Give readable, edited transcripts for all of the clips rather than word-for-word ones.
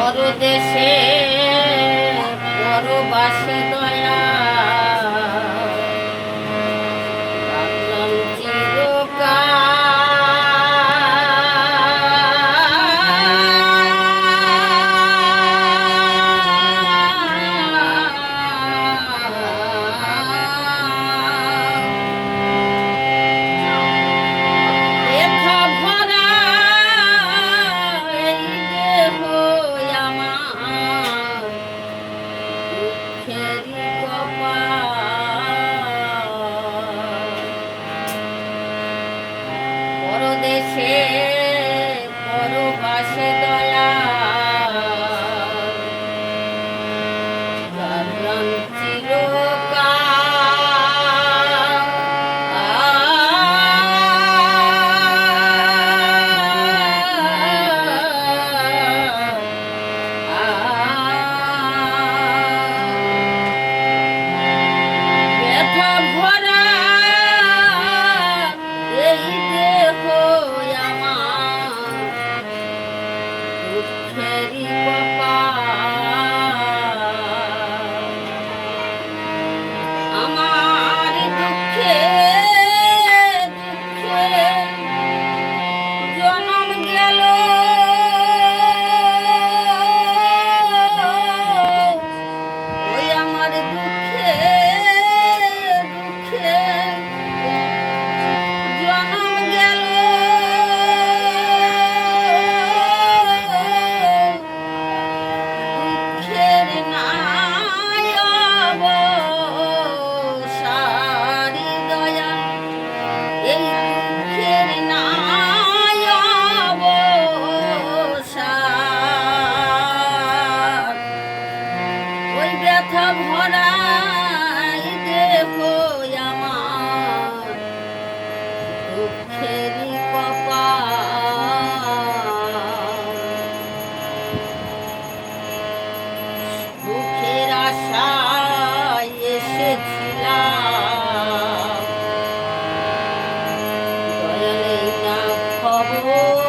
পরদেশে পরবাসে দয়া রাখলাম পরদেশে পরবাসে দয়া রাখলাম ব্যথা ভরা এই দেহ আমার দুঃখেরই কপাল। আমার দুঃখে দুঃখে জনম গেল, ওই আমার দুঃখে দুঃখে জনম গেল। দুঃখের নাই অবসারী দয়া, এই দুঃখের নাই অবসার। ওই ব্যথা ভরা এই দেহ আমার দুঃখেরই কপাল। দুঃখের আশায় এসেছিলাম, দয়ালেই না খবর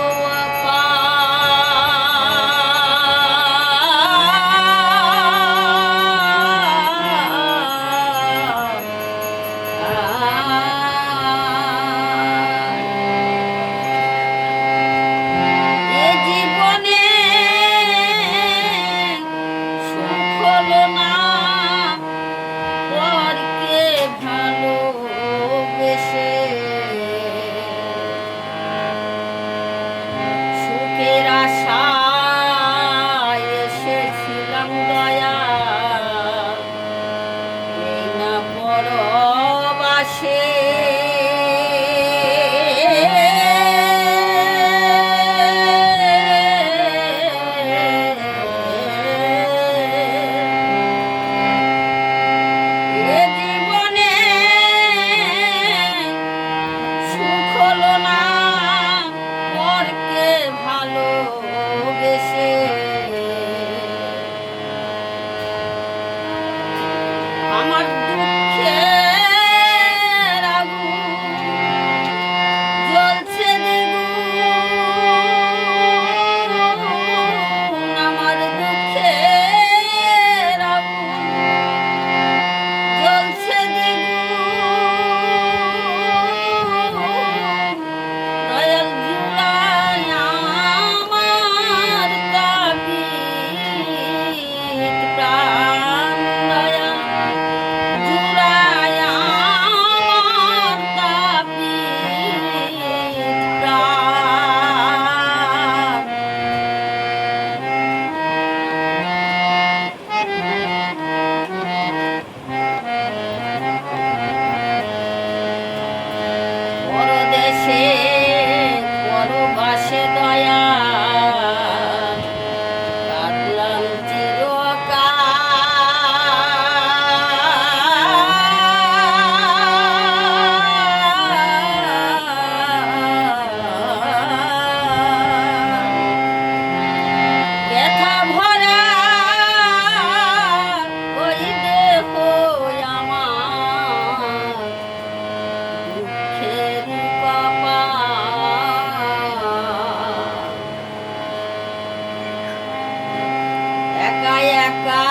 একা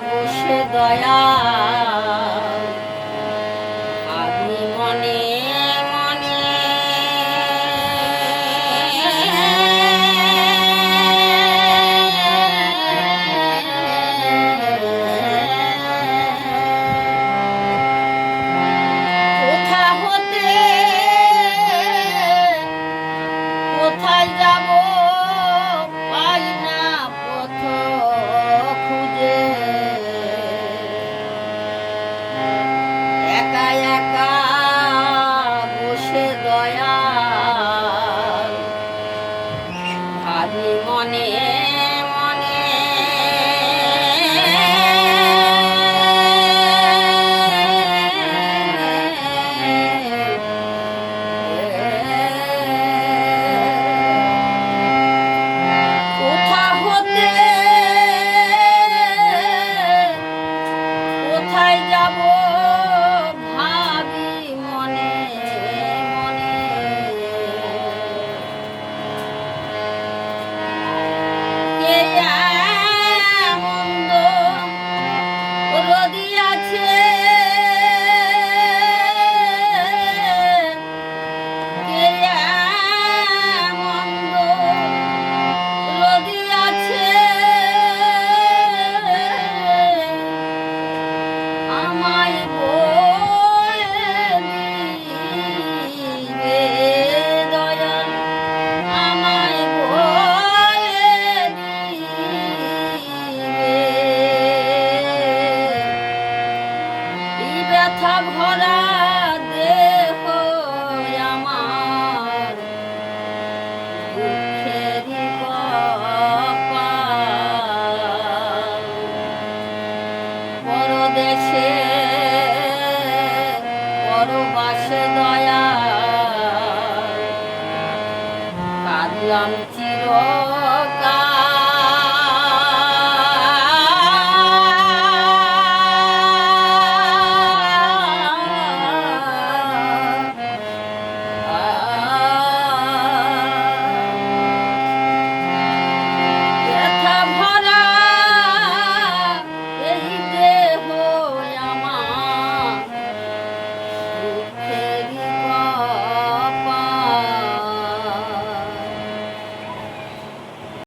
বসে দয়া আমি মনে মনে কোথা হতে কোথায় যাব পাই না পথ খুঁজে একা একা বসে দয়া ভাবি মনে মনে কোথা হতে কোথায় যাব ভাবি মনে মনে কে মন্দ রদি আছে কে মন্দ রদি আছে আমায় বলে দিবে দয়াল আমায় বলে দিবে এই ব্যথা ভরা দেহ আমার দুঃখেরই কপাল পরদেশে পরবাসে দয়া কাঁদলাম